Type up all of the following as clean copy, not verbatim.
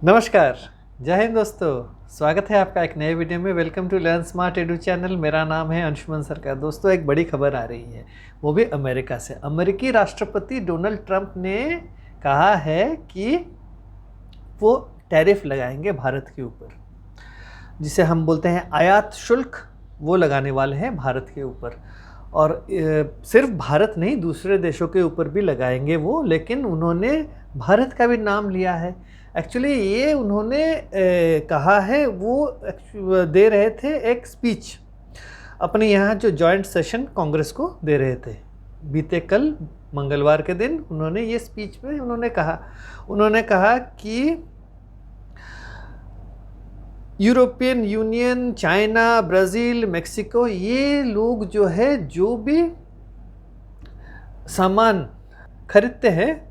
नमस्कार। जय हिंद दोस्तों। स्वागत है आपका एक नए वीडियो में। Welcome to learn smart edu channel. मेरा नाम है अंशुमन सरकार। दोस्तों, एक बड़ी खबर आ रही है, वो भी अमेरिका से। अमेरिकी राष्ट्रपति डोनाल्ड ट्रंप ने कहा है कि वो टैरिफ लगाएंगे भारत के ऊपर, जिसे हम बोलते हैं आयात शुल्क। वो लगाने वाले हैं भारत के ऊपर, और सिर्फ भारत नहीं, दूसरे देशों के ऊपर भी लगाएंगे वो। लेकिन उन्होंने भारत का भी नाम लिया है। एक्चुअली ये उन्होंने कहा है, वो दे रहे थे एक स्पीच अपने यहाँ जो जॉइंट सेशन कांग्रेस को दे रहे थे। बीते कल मंगलवार के दिन उन्होंने ये स्पीच में उन्होंने कहा कि European union, China, Brazil, Mexico, ये लोग जो है, जो भी सामान खरीदते हैं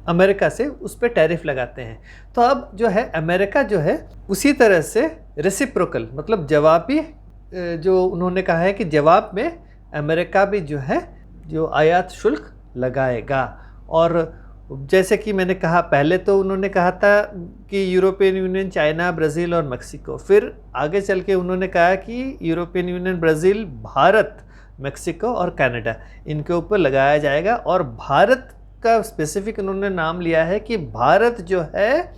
अमेरिका से, उस पर टैरिफ लगाते हैं। तो अब जो है अमेरिका जो है उसी तरह से रेसिप्रोकल, मतलब जवाबी, जो उन्होंने कहा है कि जवाब में अमेरिका भी जो है जो आयात शुल्क लगाएगा। और जैसे कि मैंने कहा, पहले तो उन्होंने कहा था कि यूरोपियन यूनियन, चाइना, ब्राज़ील और मेक्सिको। फिर आगे चल के उन्होंने कहा कि European union, Brazil, Bharat, Mexico और कनाडा, इनके ऊपर लगाया जाएगा। और भारत का स्पेसिफिक उन्होंने नाम लिया है कि भारत जो है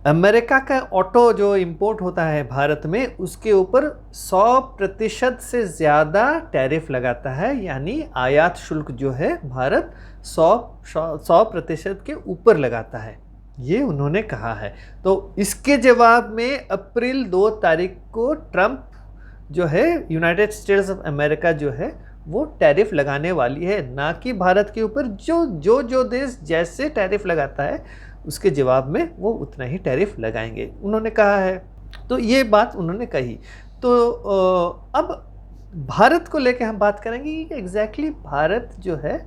अमेरिका का ऑटो जो इंपोर्ट होता है भारत में, उसके ऊपर 100% से ज़्यादा टैरिफ लगाता है। यानी आयात शुल्क जो है भारत 100% के ऊपर लगाता है, ये उन्होंने कहा है। तो इसके जवाब में अप्रैल 2 तारीख को ट्रंप जो है, यूनाइटेड स्टेट्स ऑफ अमेरिका जो है, वो टैरिफ लगाने वाली है। ना कि भारत के ऊपर जो देश जैसे टैरिफ लगाता है, उसके जवाब में वो उतना ही टैरिफ लगाएंगे, उन्होंने कहा है। तो ये बात उन्होंने कही। तो अब भारत को लेकर हम बात करेंगे कि एग्जैक्टली भारत जो है,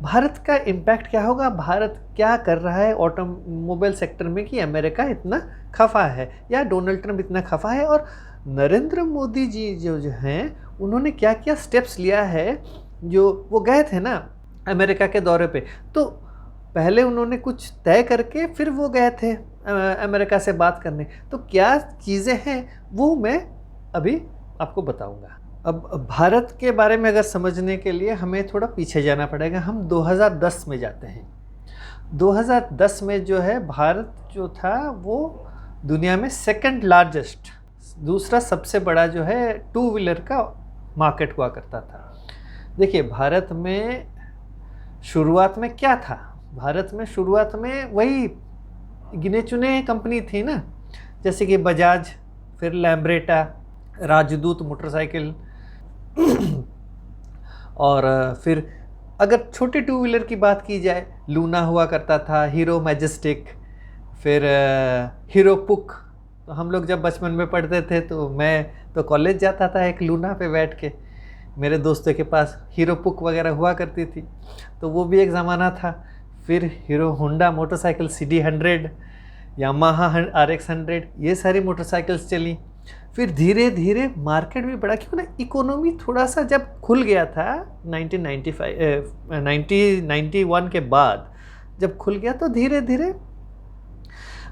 भारत का इम्पैक्ट क्या होगा, भारत क्या कर रहा है ऑटोमोबाइल सेक्टर में कि अमेरिका इतना खफा है, या डोनाल्ड ट्रंप इतना खफा है। और नरेंद्र मोदी जी जो हैं, उन्होंने क्या क्या स्टेप्स लिया है। जो वो गए थे ना अमेरिका के दौरे पे, तो पहले उन्होंने कुछ तय करके फिर वो गए थे अमेरिका से बात करने। तो क्या चीज़ें हैं वो मैं अभी आपको बताऊंगा। अब भारत के बारे में अगर समझने के लिए हमें थोड़ा पीछे जाना पड़ेगा। हम 2010 में जाते हैं। 2010 में जो है भारत जो था, वो दुनिया में सेकंड लार्जेस्ट, दूसरा सबसे बड़ा जो है टू व्हीलर का मार्केट हुआ करता था। देखिए, भारत में शुरुआत में क्या था, भारत में शुरुआत में वही गिने चुने कंपनी थी ना, जैसे कि बजाज, फिर लैम्ब्रेटा, राजदूत मोटरसाइकिल और फिर अगर छोटे टू व्हीलर की बात की जाए, लूना हुआ करता था, हीरो मैजेस्टिक, फिर हीरो पुक। तो हम लोग जब बचपन में पढ़ते थे, तो मैं तो कॉलेज जाता था एक लूना पे बैठ के, मेरे दोस्तों के पास हीरो पुक वगैरह हुआ करती थी, तो वो भी एक ज़माना था। फिर hero Honda motorcycle, CD100, Yamaha RX100, ये सारी मोटरसाइकिल्स चली। फिर धीरे धीरे मार्केट भी बढ़ा, क्योंकि ना इकोनॉमी थोड़ा सा जब खुल गया था 1991 के बाद जब खुल गया, तो धीरे धीरे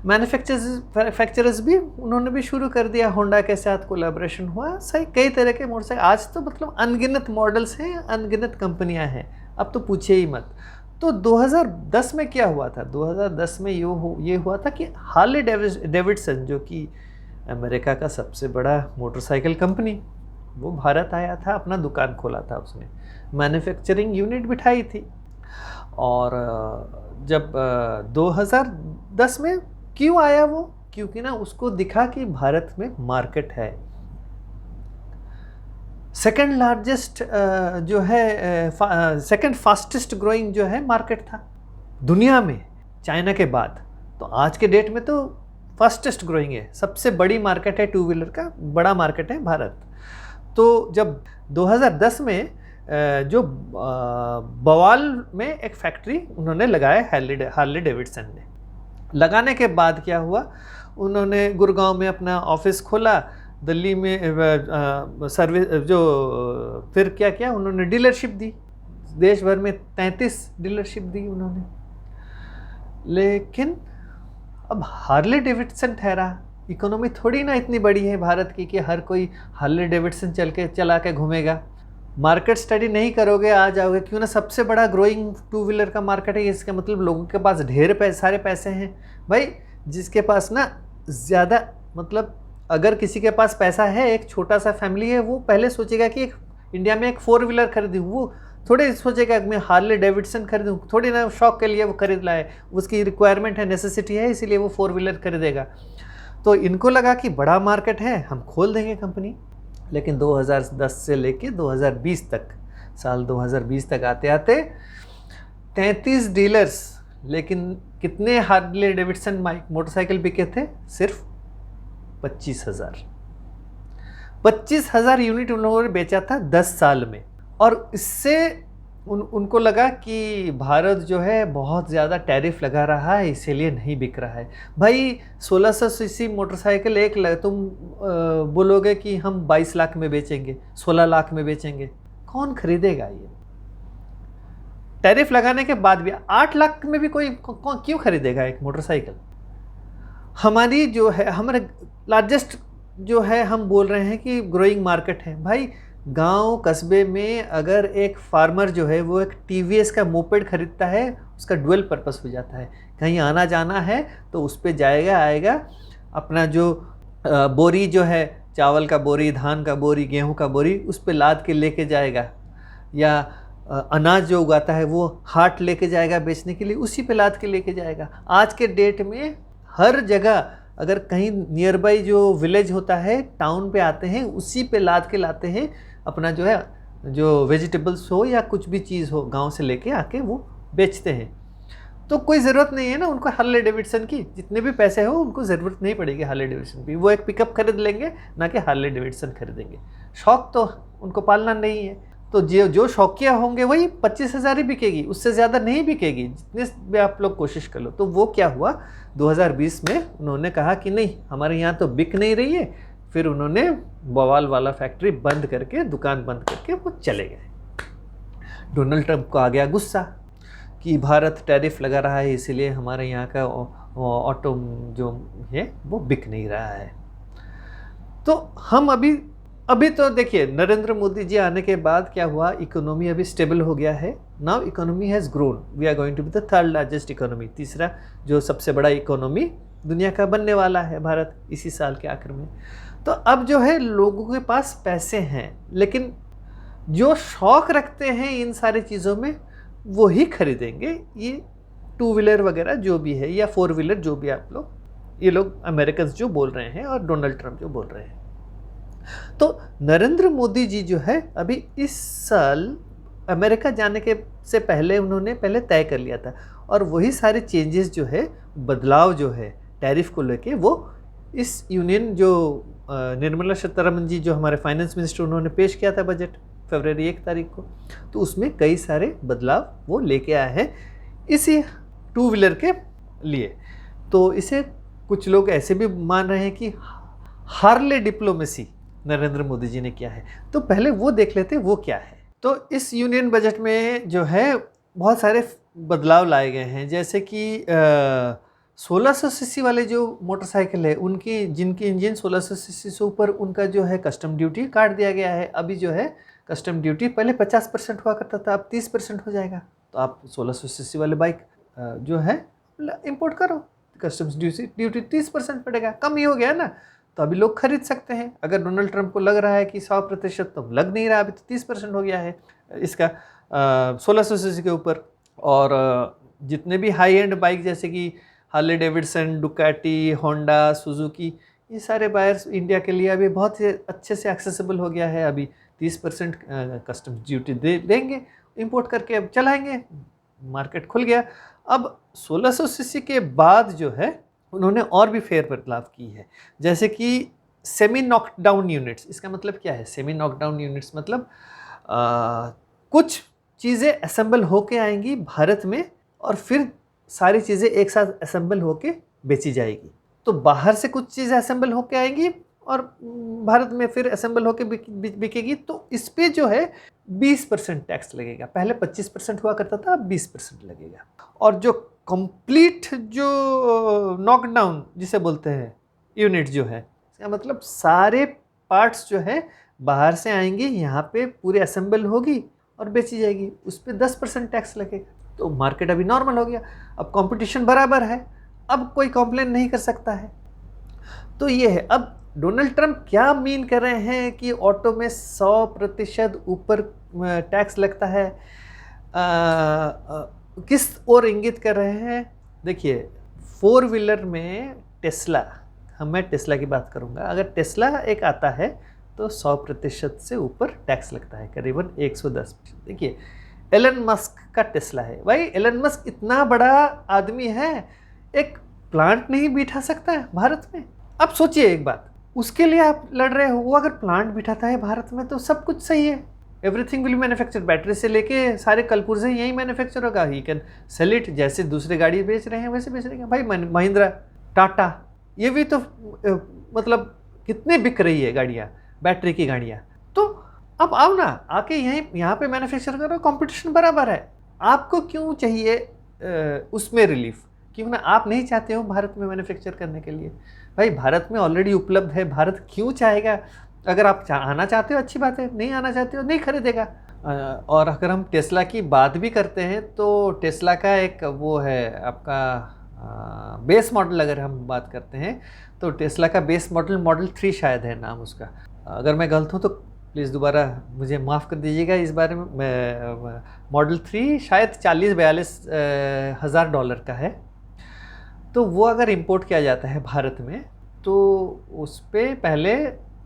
मैन्युफैक्चरर्स भी, उन्होंने भी शुरू कर दिया। होंडा के साथ कोलैबोरेशन हुआ, सही कई तरह के मोटरसाइकिल। आज तो मतलब अनगिनत मॉडल्स हैं, अनगिनत कंपनियां हैं, अब तो पूछे ही मत। तो 2010 में क्या हुआ था, 2010 में ये हुआ था कि हार्ले डेविडसन, जो कि अमेरिका का सबसे बड़ा मोटरसाइकिल कंपनी, वो भारत आया था, अपना दुकान खोला था, उसने मैन्युफैक्चरिंग यूनिट बिठाई थी। और जब 2010 में क्यों आया वो, क्योंकि ना उसको दिखा कि भारत में मार्केट है। सेकंड लार्जेस्ट जो है, सेकंड फास्टेस्ट ग्रोइंग जो है मार्केट था दुनिया में, चाइना के बाद। तो आज के डेट में तो फास्टेस्ट ग्रोइंग है, सबसे बड़ी मार्केट है, टू व्हीलर का बड़ा मार्केट है भारत। तो जब 2010 में जो बवाल में एक फैक्ट्री उन्होंने लगाया हार्ले डेविडसन ने, लगाने के बाद क्या हुआ, उन्होंने गुड़गांव में अपना ऑफिस खोला, दिल्ली में सर्विस जो, फिर क्या किया उन्होंने, डीलरशिप दी, देश भर में 33 डीलरशिप दी उन्होंने। लेकिन अब हार्ले डेविडसन ठहरा, इकोनॉमी थोड़ी ना इतनी बड़ी है भारत की कि हर कोई हार्ले डेविडसन चला के घूमेगा। मार्केट स्टडी नहीं करोगे आ जाओगे, क्यों ना सबसे बड़ा ग्रोइंग टू व्हीलर का मार्केट है, इसका मतलब लोगों के पास ढेर सारे पैसे हैं भाई। जिसके पास ना ज़्यादा, मतलब अगर किसी के पास पैसा है, एक छोटा सा फैमिली है, वो पहले सोचेगा कि इंडिया में एक 4 व्हीलर खरीदूँ, वो थोड़े सोचेगा कि मैं हार्ले डेविडसन खरीदूँ, थोड़ी ना शौक के लिए वो खरीद लाए, उसकी रिक्वायरमेंट है, नेसेसिटी है, इसीलिए वो 4 व्हीलर खरीदेगा। तो इनको लगा कि बड़ा मार्केट है, हम खोल देंगे कंपनी। लेकिन 2010 से लेके 2020 तक, साल 2020 तक आते आते 33 डीलर्स, लेकिन कितने हार्ले डेविडसन मोटरसाइकिल बिके थे? सिर्फ 25,000 यूनिट उन लोगों ने बेचा था 10 साल में। और इससे उनको लगा कि भारत जो है बहुत ज़्यादा टैरिफ लगा रहा है, इसीलिए नहीं बिक रहा है। भाई 1600 सीसी मोटरसाइकिल तुम बोलोगे कि हम 22 लाख में बेचेंगे, 16 लाख में बेचेंगे, कौन खरीदेगा? ये टैरिफ लगाने के बाद भी 8 लाख में भी कोई क्यों खरीदेगा एक मोटरसाइकिल? हमारी जो है, हमारे लार्जेस्ट जो है, हम बोल रहे हैं कि ग्रोइंग मार्केट है भाई। गांव कस्बे में अगर एक फार्मर जो है वो एक टीवीएस का मोपेड खरीदता है, उसका डुअल पर्पस हो जाता है। कहीं आना जाना है तो उस पर जाएगा आएगा, अपना जो बोरी जो है, चावल का बोरी, धान का बोरी, गेहूं का बोरी, उस पर लाद के लेके जाएगा, या अनाज जो उगाता है वो हाट लेके जाएगा बेचने के लिए, उसी पे लाद के लेके जाएगा। आज के डेट में हर जगह, अगर कहीं नियर बाई जो विलेज होता है, टाउन पे आते हैं, उसी पे लाद के लाते हैं अपना जो है, जो वेजिटेबल्स हो या कुछ भी चीज़ हो, गांव से लेके आके वो बेचते हैं। तो कोई ज़रूरत नहीं है ना उनको हार्ले डेविडसन की, जितने भी पैसे हो उनको ज़रूरत नहीं पड़ेगी हार्ले डेविडसन की। वो एक पिकअप खरीद लेंगे, ना कि हार्ले डेविडसन खरीदेंगे। शौक तो उनको पालना नहीं है, तो जो शौकिया होंगे वही 25,000 ही बिकेगी, उससे ज़्यादा नहीं बिकेगी, जितने भी आप लोग कोशिश कर लो। तो वो क्या हुआ, 2020 में उन्होंने कहा कि नहीं, हमारे यहाँ तो बिक नहीं रही है। फिर उन्होंने बवाल वाला फैक्ट्री बंद करके, दुकान बंद करके वो चले गए। डोनाल्ड ट्रंप को आ गया गुस्सा कि भारत टैरिफ लगा रहा है, इसीलिए हमारे यहाँ का ऑटो जो है वो बिक नहीं रहा है। तो हम अभी तो देखिए, नरेंद्र मोदी जी आने के बाद क्या हुआ, इकोनॉमी अभी स्टेबल हो गया है। Now economy has grown, we are going to be the 3rd largest economy, तीसरा जो सबसे बड़ा इकोनॉमी दुनिया का बनने वाला है भारत इसी साल के आखिर में। तो अब जो है लोगों के पास पैसे हैं, लेकिन जो शौक रखते हैं इन सारी चीज़ों में वो ही खरीदेंगे, ये 2 व्हीलर वगैरह जो भी है, या 4 व्हीलर जो भी आप लोग, ये लोग अमेरिकन जो बोल रहे हैं और डोनाल्ड ट्रंप जो बोल रहे हैं। तो नरेंद्र मोदी जी जो है अभी इस साल अमेरिका जाने के से पहले उन्होंने पहले तय कर लिया था, और वही सारे चेंजेस जो है, बदलाव जो है टैरिफ को लेके, वो इस यूनियन जो निर्मला सीतारमण जी जो हमारे फाइनेंस मिनिस्टर, उन्होंने पेश किया था बजट फरवरी 1 तारीख को, तो उसमें कई सारे बदलाव वो लेके आए हैं इसी 2 व्हीलर के लिए। तो इसे कुछ लोग ऐसे भी मान रहे हैं कि हार्ले डिप्लोमेसी नरेंद्र मोदी जी ने किया है। तो पहले वो देख लेते वो क्या है। तो इस यूनियन बजट में जो है बहुत सारे बदलाव लाए गए हैं, जैसे कि 1600 सीसी वाले जो मोटरसाइकिल है, उनकी जिनकी इंजन 1600 सीसी से ऊपर, उनका जो है कस्टम ड्यूटी काट दिया गया है। अभी जो है कस्टम ड्यूटी पहले 50% हुआ करता था, अब 30% हो जाएगा। तो आप 1600 सीसी वाले बाइक जो है इंपोर्ट करो, कस्टम्स ड्यूटी 30% पड़ेगा, कम ही हो गया ना। तो अभी लोग खरीद सकते हैं। अगर डोनाल्ड ट्रंप को लग रहा है कि 100%, तो लग नहीं रहा, अभी तो 30% हो गया है इसका 1600 सीसी के ऊपर। और जितने भी हाई एंड बाइक जैसे कि Harley Davidson, Ducati, Honda, Suzuki, ये सारे बायर्स इंडिया के लिए अभी बहुत ही अच्छे से एक्सेसिबल हो गया है। अभी 30% कस्टम्स ड्यूटी देंगे, इंपोर्ट करके अब चलाएंगे, मार्केट खुल गया। अब 1600 सीसी के बाद जो है उन्होंने और भी फेर बदलाव की है, जैसे कि सेमी नॉकडाउन यूनिट्स। इसका मतलब क्या है? सेमी नॉकडाउन यूनिट्स मतलब कुछ चीज़ें असेंबल होके आएंगी भारत में, और फिर सारी चीज़ें एक साथ असेंबल होके बेची जाएगी। तो बाहर से कुछ चीज़ें असेंबल होके आएंगी और भारत में फिर असेंबल होके बिकेगी। तो इस पे जो है 20% टैक्स लगेगा। पहले 25% हुआ करता था, अब 20% लगेगा। और जो कंप्लीट जो नॉकडाउन जिसे बोलते हैं यूनिट जो है, इसका मतलब सारे पार्ट्स जो है बाहर से आएंगे, यहाँ पे पूरे असेंबल होगी और बेची जाएगी, उस पर 10% टैक्स लगेगा। तो मार्केट अभी नॉर्मल हो गया, अब कंपटीशन बराबर है, अब कोई कंप्लेन नहीं कर सकता है। तो ये है। अब डोनाल्ड ट्रंप क्या मीन कर रहे हैं कि ऑटो में 100% ऊपर टैक्स लगता है, किस ओर इंगित कर रहे हैं? देखिए, 4 व्हीलर में टेस्ला, मैं टेस्ला की बात करूंगा, अगर टेस्ला एक आता है तो 100% से ऊपर टैक्स लगता है, करीबन 110%। देखिए, एलन मस्क का टेस्ला है भाई, एलन मस्क इतना बड़ा आदमी है, एक प्लांट नहीं बिठा सकता है भारत में। अब सोचिए एक बात, उसके लिए आप लड़ रहे हो, वो अगर प्लांट बिठाता है भारत में तो सब कुछ सही है, एवरीथिंग विल मैन्युफैक्चर, बैटरी से लेके सारे कलपुर्जे यही मैन्युफैक्चर होगा, ही कैन सेल इट, जैसे दूसरे गाड़ी बेच रहे हैं वैसे बेच रहे हैं भाई। महिंद्रा, टाटा, ये भी तो मतलब कितने बिक रही है गाड़ियाँ, बैटरी की गाड़ियाँ। तो अब आओ ना, आके यहाँ पे मैन्युफैक्चर करो, कंपटीशन बराबर है। आपको क्यों चाहिए उसमें रिलीफ? क्यों ना आप नहीं चाहते हो भारत में मैन्युफैक्चर करने के लिए? भाई भारत में ऑलरेडी उपलब्ध है, भारत क्यों चाहेगा? अगर आप आना चाहते हो अच्छी बात है, नहीं आना चाहते हो नहीं खरीदेगा। और अगर हम टेस्ला की बात भी करते हैं तो टेस्ला का एक वो है आपका बेस मॉडल, अगर हम बात करते हैं तो टेस्ला का बेस मॉडल 3 शायद है नाम उसका। अगर मैं गलत हूँ तो प्लीज़ दोबारा मुझे माफ़ कर दीजिएगा इस बारे में। मॉडल 3 शायद 40-42 हज़ार डॉलर का है। तो वो अगर इंपोर्ट किया जाता है भारत में तो उस पर पहले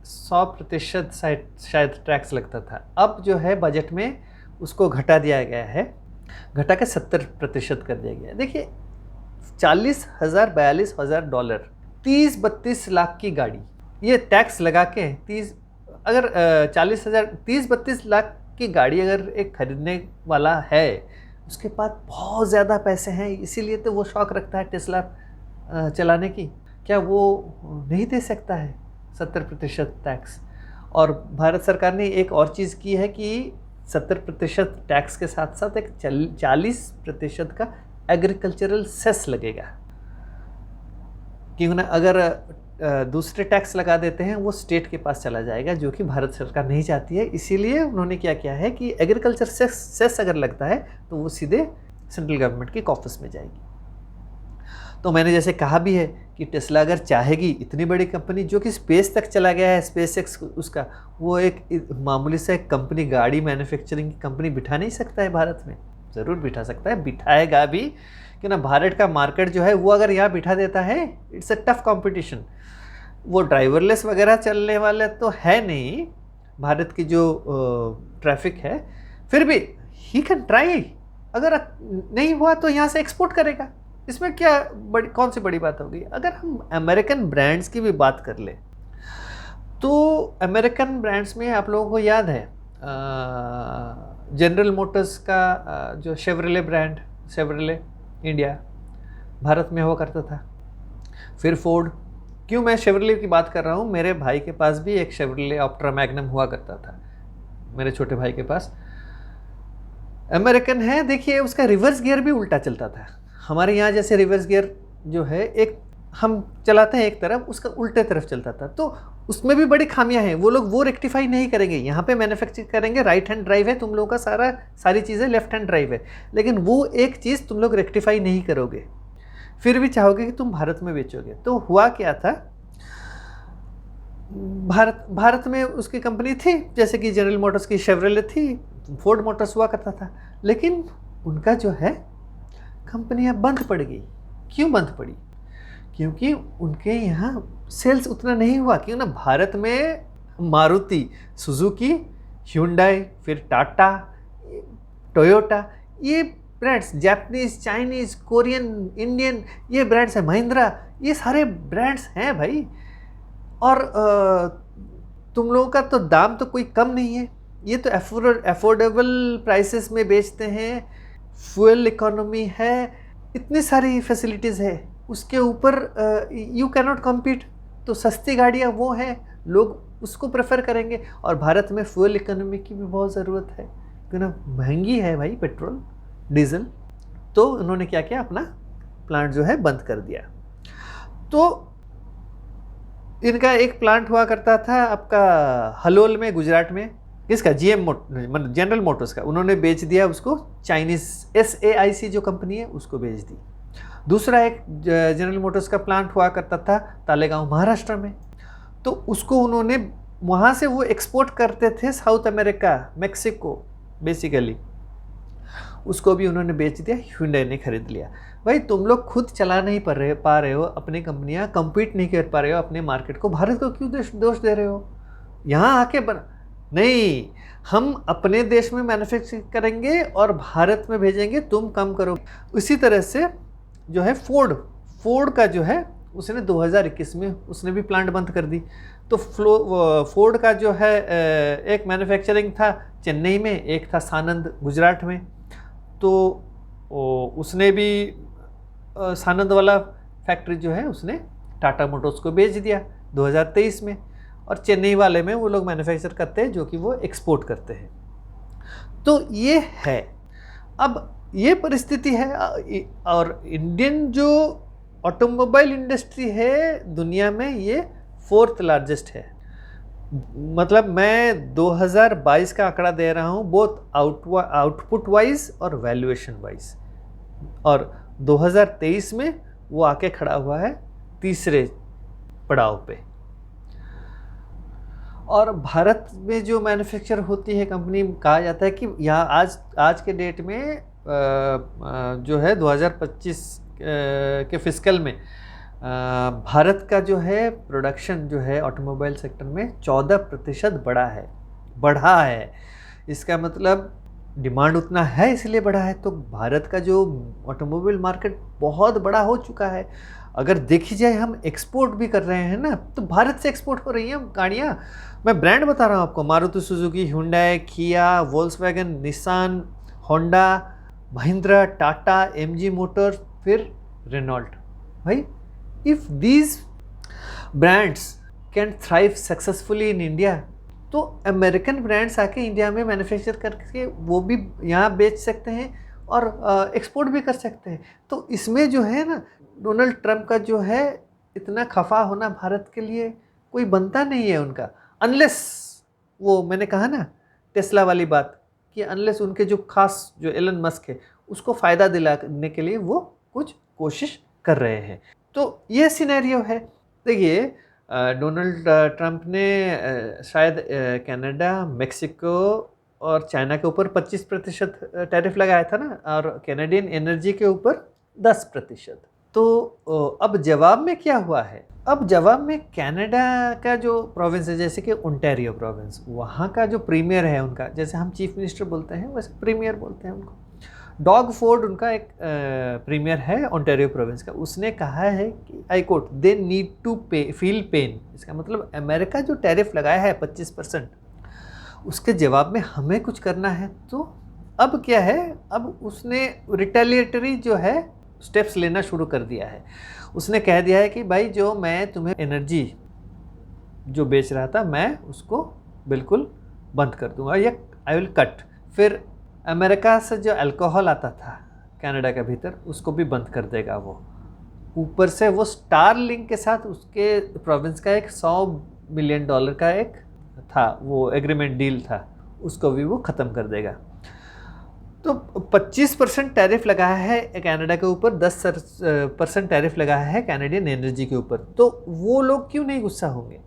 100% शायद टैक्स लगता था। अब जो है बजट में उसको घटा दिया गया है, घटा के 70% कर दिया गया है। देखिए, 40,000 42,000 डॉलर, 30-32 लाख की गाड़ी, ये टैक्स लगा के 30-32 लाख की गाड़ी अगर एक खरीदने वाला है, उसके पास बहुत ज़्यादा पैसे हैं, इसीलिए तो वो शौक रखता है टेस्ला चलाने की। क्या वो नहीं दे सकता है 70% टैक्स? और भारत सरकार ने एक और चीज़ की है कि 70% टैक्स के साथ साथ एक 40% का एग्रीकल्चरल सेस लगेगा। क्यों ना, अगर दूसरे टैक्स लगा देते हैं वो स्टेट के पास चला जाएगा, जो कि भारत सरकार नहीं चाहती है। इसीलिए उन्होंने क्या किया है कि एग्रीकल्चर सेस अगर लगता है तो वो सीधे सेंट्रल गवर्नमेंट के कॉफिस में जाएगी। तो मैंने जैसे कहा भी है कि टेस्ला अगर चाहेगी, इतनी बड़ी कंपनी जो कि स्पेस तक चला गया है, स्पेस एक्स उसका, वो एक मामूली सा एक कंपनी, गाड़ी मैन्युफैक्चरिंग की कंपनी बिठा नहीं सकता है भारत में? ज़रूर बिठा सकता है, बिठाएगा भी, कि ना भारत का मार्केट जो है वो अगर यहाँ बिठा देता है, इट्स अ टफ कंपटीशन। वो ड्राइवरलेस वगैरह चलने वाले तो है नहीं भारत की जो ट्रैफिक है, फिर भी ही कैन ट्राई। अगर नहीं हुआ तो यहाँ से एक्सपोर्ट करेगा, इसमें क्या कौन सी बड़ी बात होगी? अगर हम अमेरिकन ब्रांड्स की भी बात कर ले तो अमेरिकन ब्रांड्स में आप लोगों को याद है जनरल मोटर्स का जो Chevrolet brand, Chevrolet India Bharat में हुआ करता था। फिर फोर्ड, क्यों मैं शेवरले की बात कर रहा हूँ, मेरे भाई के पास भी एक शेवरले ऑप्ट्रा मैग्नम हुआ करता था, मेरे छोटे भाई के पास। अमेरिकन है, देखिए उसका रिवर्स गियर भी उल्टा चलता था। हमारे यहाँ जैसे रिवर्स गियर जो है एक हम चलाते हैं एक तरफ, उसका उल्टे तरफ चलता था, तो उसमें भी बड़ी खामियां हैं। वो लोग वो रेक्टिफाई नहीं करेंगे, यहाँ पे मैन्युफैक्चर करेंगे, राइट हैंड ड्राइव है, तुम लोगों का सारी चीज़ें लेफ्ट हैंड ड्राइव है, लेकिन वो एक चीज़ तुम लोग रेक्टिफाई नहीं करोगे, फिर भी चाहोगे कि तुम भारत में बेचोगे। तो हुआ क्या था, भारत में उसकी कंपनी थी, जैसे कि जनरल मोटर्स की शेवरले थी, फोर्ड मोटर्स हुआ करता था, लेकिन उनका जो है कंपनियां बंद पड़ गई। क्यों बंद पड़ी? क्योंकि उनके यहाँ सेल्स उतना नहीं हुआ। क्यों ना, भारत में मारुति, सुजुकी, ह्यूंडई, फिर टाटा, टोयोटा, ये brands, Japanese, Chinese, Korean, Indian, ये ब्रांड्स हैं, महिंद्रा, ये सारे ब्रांड्स हैं भाई। और तुम लोगों का तो दाम तो कोई कम नहीं है, ये तो अफोर्डेबल प्राइसेस में बेचते हैं, फ्यूल इकोनॉमी है, इतनी सारी फैसिलिटीज़ है, उसके ऊपर यू कैन नॉट कम्पीट। तो सस्ती गाड़ियाँ वो हैं, लोग उसको प्रेफर करेंगे। और भारत में फ्यूल इकोनॉमी की भी बहुत ज़रूरत है, क्यों ना, महंगी है भाई पेट्रोल डीजल। तो उन्होंने क्या किया, अपना प्लांट जो है बंद कर दिया। तो इनका एक प्लांट हुआ करता था आपका हलोल में, गुजरात में, किसका, मतलब जनरल मोटर्स का, उन्होंने बेच दिया उसको, चाइनीज SAIC जो कंपनी है उसको बेच दी। दूसरा एक जनरल मोटर्स का प्लांट हुआ करता था तालेगांव महाराष्ट्र में, तो उसको उन्होंने वहाँ से वो एक्सपोर्ट करते थे साउथ अमेरिका, मेक्सिको बेसिकली, उसको भी उन्होंने बेच दिया, Hyundai ने खरीद लिया। भाई तुम लोग खुद चला नहीं पा रहे हो, अपनी कंपनियां compete नहीं कर पा रहे हो अपने मार्केट को, भारत को क्यों दोष दे रहे हो? यहाँ आके नहीं, हम अपने देश में मैन्युफैक्चरिंग करेंगे और भारत में भेजेंगे, तुम कम करो। इसी तरह से जो है फोर्ड का जो है उसने 2021 में उसने भी प्लांट बंद कर दी। तो फोर्ड का जो है एक मैन्युफैक्चरिंग था चेन्नई में, एक था सानंद गुजरात में। तो उसने भी सानंद वाला फैक्ट्री जो है उसने टाटा मोटर्स को बेच दिया 2023 में, और चेन्नई वाले में वो लोग मैन्युफैक्चर करते हैं जो कि वो एक्सपोर्ट करते हैं। तो ये है, अब ये परिस्थिति है। और इंडियन जो ऑटोमोबाइल इंडस्ट्री है दुनिया में, ये 4th लार्जेस्ट है। मतलब मैं 2022 का आंकड़ा दे रहा हूँ, बोथ आउटपुट वाइज और वैल्यूएशन वाइज, और 2023 में वो आके खड़ा हुआ है 3रे पड़ाव पे। और भारत में जो मैन्युफैक्चर होती है कंपनी, कहा जाता है कि यहाँ आज के डेट में जो है 2025 के फिस्कल में भारत का जो है प्रोडक्शन जो है ऑटोमोबाइल सेक्टर में 14% बढ़ा है। इसका मतलब डिमांड उतना है इसलिए बढ़ा है। तो भारत का जो ऑटोमोबाइल मार्केट बहुत बड़ा हो चुका है। अगर देखी जाए हम एक्सपोर्ट भी कर रहे हैं ना, तो भारत से एक्सपोर्ट हो रही हैं गाड़ियाँ। मैं ब्रांड बता रहा हूँ आपको, मारुति सुजुकी, Hyundai, किया, Volkswagen, Nissan, Honda, Mahindra, Tata, MG Motors, फिर रेनॉल्ट। भाई if these brands can thrive successfully in India, तो अमेरिकन ब्रांड्स आके इंडिया में मैन्युफैक्चर करके वो भी यहाँ बेच सकते हैं और एक्सपोर्ट भी कर सकते हैं। तो इसमें जो है ना, डोनाल्ड ट्रंप का जो है इतना खफा होना भारत के लिए कोई बनता नहीं है उनका, अनलेस वो, मैंने कहा ना टेस्ला वाली बात, कि अनलेस उनके जो खास जो एलन मस्क है उसको फ़ायदा दिलाने के लिए वो कुछ कोशिश कर रहे हैं। तो ये सिनेरियो है। देखिए डोनाल्ड ट्रंप ने शायद कनाडा, मेक्सिको और चाइना के ऊपर 25% टैरिफ लगाया था ना, और कैनेडियन एनर्जी के ऊपर 10%। तो अब जवाब में क्या हुआ है? अब जवाब में कनाडा का जो प्रोविंस है, जैसे कि ओंटारियो प्रोविंस, वहाँ का जो प्रीमियर है उनका, जैसे हम चीफ मिनिस्टर बोलते हैं वैसे प्रीमियर बोलते हैं उनको, डॉग फोर्ड उनका एक प्रीमियर है ओंटारियो प्रोविंस का। उसने कहा है कि I quote, they need to feel pain. इसका मतलब अमेरिका जो टैरिफ लगाया है 25%, उसके जवाब में हमें कुछ करना है। तो अब क्या है, अब उसने रिटेलिएटरी जो है स्टेप्स लेना शुरू कर दिया है। उसने कह दिया है कि भाई जो मैं तुम्हें एनर्जी जो बेच रहा था मैं उसको बिल्कुल बंद कर दूंगा, या आई विल कट। फिर अमेरिका से जो अल्कोहल आता था कनाडा के भीतर उसको भी बंद कर देगा वो। ऊपर से वो स्टारलिंक के साथ उसके प्रोविंस का एक $100 मिलियन का एक था वो एग्रीमेंट डील था, उसको भी वो ख़त्म कर देगा। तो 25% टैरिफ लगाया है कनाडा के ऊपर, 10% टैरिफ लगाया है कैनेडियन एनर्जी के ऊपर। तो वो लोग क्यों नहीं गुस्सा होंगे?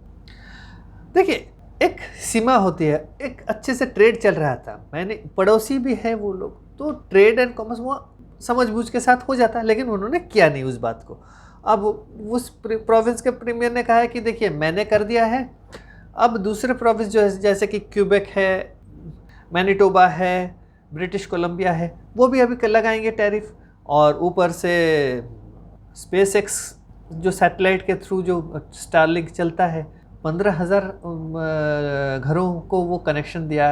देखिए एक सीमा होती है, एक अच्छे से ट्रेड चल रहा था, मैंने पड़ोसी भी है वो लोग, तो ट्रेड एंड कॉमर्स वो समझबूझ के साथ हो जाता है, लेकिन उन्होंने किया नहीं उस बात को। अब उस प्रोविंस के प्रीमियर ने कहा है कि देखिए मैंने कर दिया है, अब दूसरे प्रोविंस जो है जैसे कि क्यूबेक है, मैनिटोबा है, ब्रिटिश कोलंबिया है, वो भी अभी लगाएंगे टैरिफ। और ऊपर से SpaceX जो सैटेलाइट के थ्रू जो स्टारलिंक चलता है, 15,000 घरों को वो कनेक्शन दिया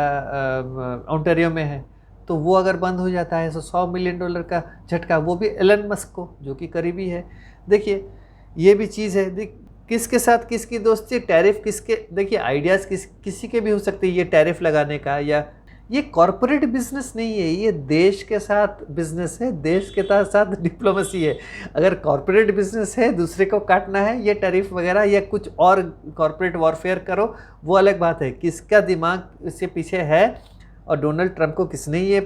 ओंटारियो में है, तो वो अगर बंद हो जाता है तो $100 मिलियन का झटका, वो भी एलन मस्क को जो कि करीबी है। देखिए ये भी चीज़ है, किसके साथ किसकी दोस्ती, टैरिफ किसके, देखिए आइडियाज़ किसी के भी हो सकते हैं ये टैरिफ लगाने का, या ये कॉरपोरेट बिजनेस नहीं है, ये देश के साथ बिजनेस है, देश के साथ डिप्लोमेसी है। अगर कॉरपोरेट बिजनेस है, दूसरे को काटना है, ये टैरिफ वगैरह या कुछ और कॉरपोरेट वॉरफेयर करो, वो अलग बात है। किसका दिमाग इसके पीछे है और डोनाल्ड ट्रंप को किसने ये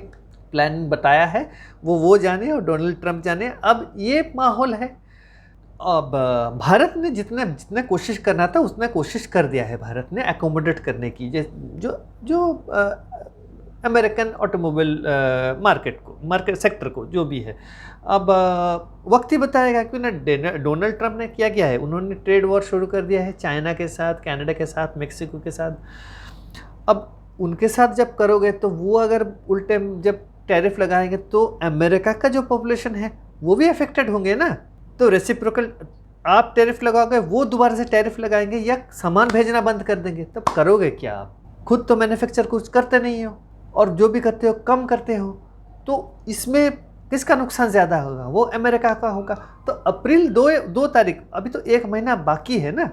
प्लान बताया है, वो जाने और डोनाल्ड ट्रंप जाने। अब ये माहौल है। अब भारत ने जितना कोशिश करना था उतना कोशिश कर दिया है भारत ने एकोमोडेट करने की, जो अमेरिकन ऑटोमोबाइल मार्केट सेक्टर को, जो भी है। अब वक्त ही बताएगा कि ना डोनाल्ड ट्रंप ने क्या किया है। उन्होंने ट्रेड वॉर शुरू कर दिया है चाइना के साथ, कनाडा के साथ, मेक्सिको के साथ। अब उनके साथ जब करोगे तो वो अगर उल्टे जब टैरिफ लगाएंगे तो अमेरिका का जो पॉपुलेशन है वो भी अफेक्टेड होंगे ना। तो रेसिप्रोकल आप टैरिफ लगाओगे, वो दोबारा से टैरिफ लगाएंगे या सामान भेजना बंद कर देंगे, तब करोगे क्या आप? खुद तो मैन्युफैक्चर कुछ करते नहीं हो और जो भी करते हो कम करते हो, तो इसमें किसका नुकसान ज़्यादा होगा? वो अमेरिका का होगा। तो अप्रैल 2 तारीख, अभी तो 1 महीना बाकी है ना।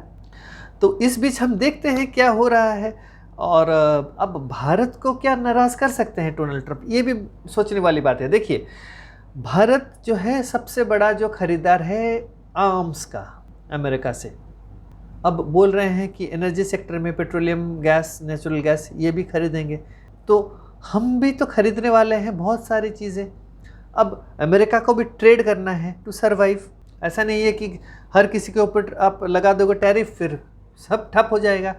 तो इस बीच हम देखते हैं क्या हो रहा है। और अब भारत को क्या नाराज़ कर सकते हैं डोनाल्ड ट्रंप, ये भी सोचने वाली बात है। देखिए, भारत जो है सबसे बड़ा जो खरीदार है आर्म्स का अमेरिका से। अब बोल रहे हैं कि एनर्जी सेक्टर में पेट्रोलियम गैस, नेचुरल गैस ये भी खरीदेंगे, तो हम भी तो खरीदने वाले हैं बहुत सारी चीज़ें। अब अमेरिका को भी ट्रेड करना है टू सरवाइव। ऐसा नहीं है कि हर किसी के ऊपर आप लगा दोगे टैरिफ, फिर सब ठप हो जाएगा।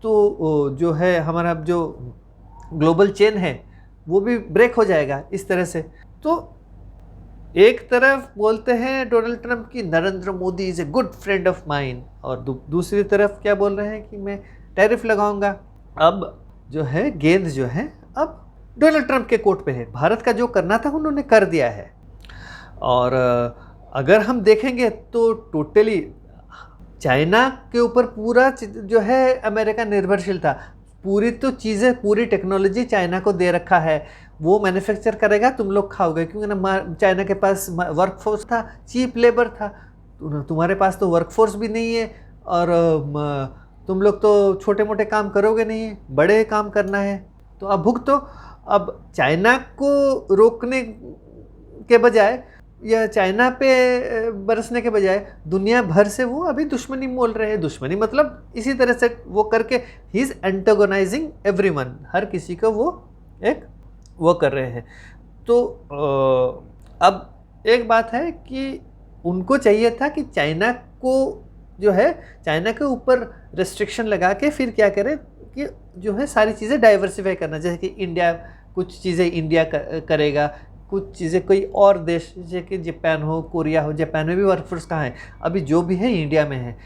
तो जो है हमारा जो ग्लोबल चेन है वो भी ब्रेक हो जाएगा इस तरह से। तो एक तरफ बोलते हैं डोनाल्ड ट्रंप की Narendra Modi is a good friend of mine, और दूसरी तरफ क्या बोल रहे हैं कि मैं टैरिफ लगाऊंगा। अब जो है गेंद जो है अब डोनाल्ड ट्रंप के कोर्ट पे है। भारत का जो करना था उन्होंने कर दिया है। और अगर हम देखेंगे तो टोटली चाइना के ऊपर पूरा जो है अमेरिका निर्भरशील था। पूरी तो चीज़ें, पूरी टेक्नोलॉजी चाइना को दे रखा है, वो मैन्युफैक्चर करेगा, तुम लोग खाओगे। क्योंकि ना चाइना के पास वर्कफोर्स था, चीप लेबर था, तुम्हारे पास तो वर्कफोर्स भी नहीं है, और तुम लोग तो छोटे मोटे काम करोगे नहीं, बड़े काम करना है, तो अब भुगतो। अब चाइना को रोकने के बजाय या चाइना पे बरसने के बजाय दुनिया भर से वो अभी दुश्मनी मोल रहे हैं। दुश्मनी मतलब इसी तरह से वो करके ही इज़ एंटागोनाइजिंग एवरीवन, हर किसी को वो कर रहे हैं। तो अब एक बात है कि उनको चाहिए था कि चाइना को जो है चाइना के ऊपर रेस्ट्रिक्शन लगा के फिर क्या करें कि जो है सारी चीज़ें डाइवर्सिफाई करना। जैसे कि इंडिया, कुछ चीज़ें इंडिया करेगा, कुछ चीज़ें कोई और देश जैसे कि जापान हो, कोरिया हो। जापान में भी वर्कफोर्स कहाँ है? अभी जो भी है इंडिया में है।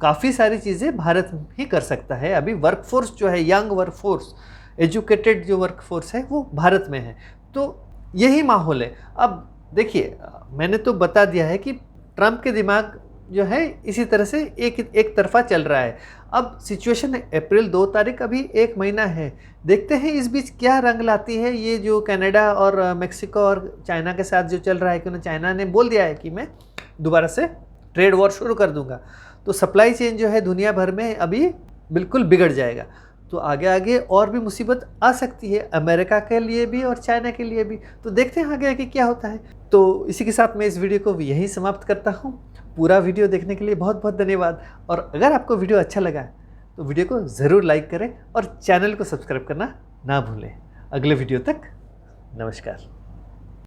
काफ़ी सारी चीज़ें भारत ही कर सकता है। अभी वर्कफोर्स जो है, यंग वर्कफोर्स, एजुकेटेड जो वर्कफोर्स है वो भारत में है। तो यही माहौल है। अब देखिए, मैंने तो बता दिया है कि ट्रंप के दिमाग जो है इसी तरह से एक तरफा चल रहा है। अब सिचुएशन है अप्रैल 2 तारीख, अभी 1 महीना है। देखते हैं इस बीच क्या रंग लाती है ये जो कनाडा और मेक्सिको और चाइना के साथ जो चल रहा है। क्योंकि चाइना ने बोल दिया है कि मैं दोबारा से ट्रेड वॉर शुरू कर दूंगा, तो सप्लाई चेन जो है दुनिया भर में अभी बिल्कुल बिगड़ जाएगा। तो आगे आगे और भी मुसीबत आ सकती है, अमेरिका के लिए भी और चाइना के लिए भी। तो देखते हैं आगे आगे क्या होता है। तो इसी के साथ मैं इस वीडियो को यहीं समाप्त करता हूँ। पूरा वीडियो देखने के लिए बहुत बहुत धन्यवाद। और अगर आपको वीडियो अच्छा लगा तो वीडियो को ज़रूर लाइक करें और चैनल को सब्सक्राइब करना ना भूलें। अगले वीडियो तक नमस्कार।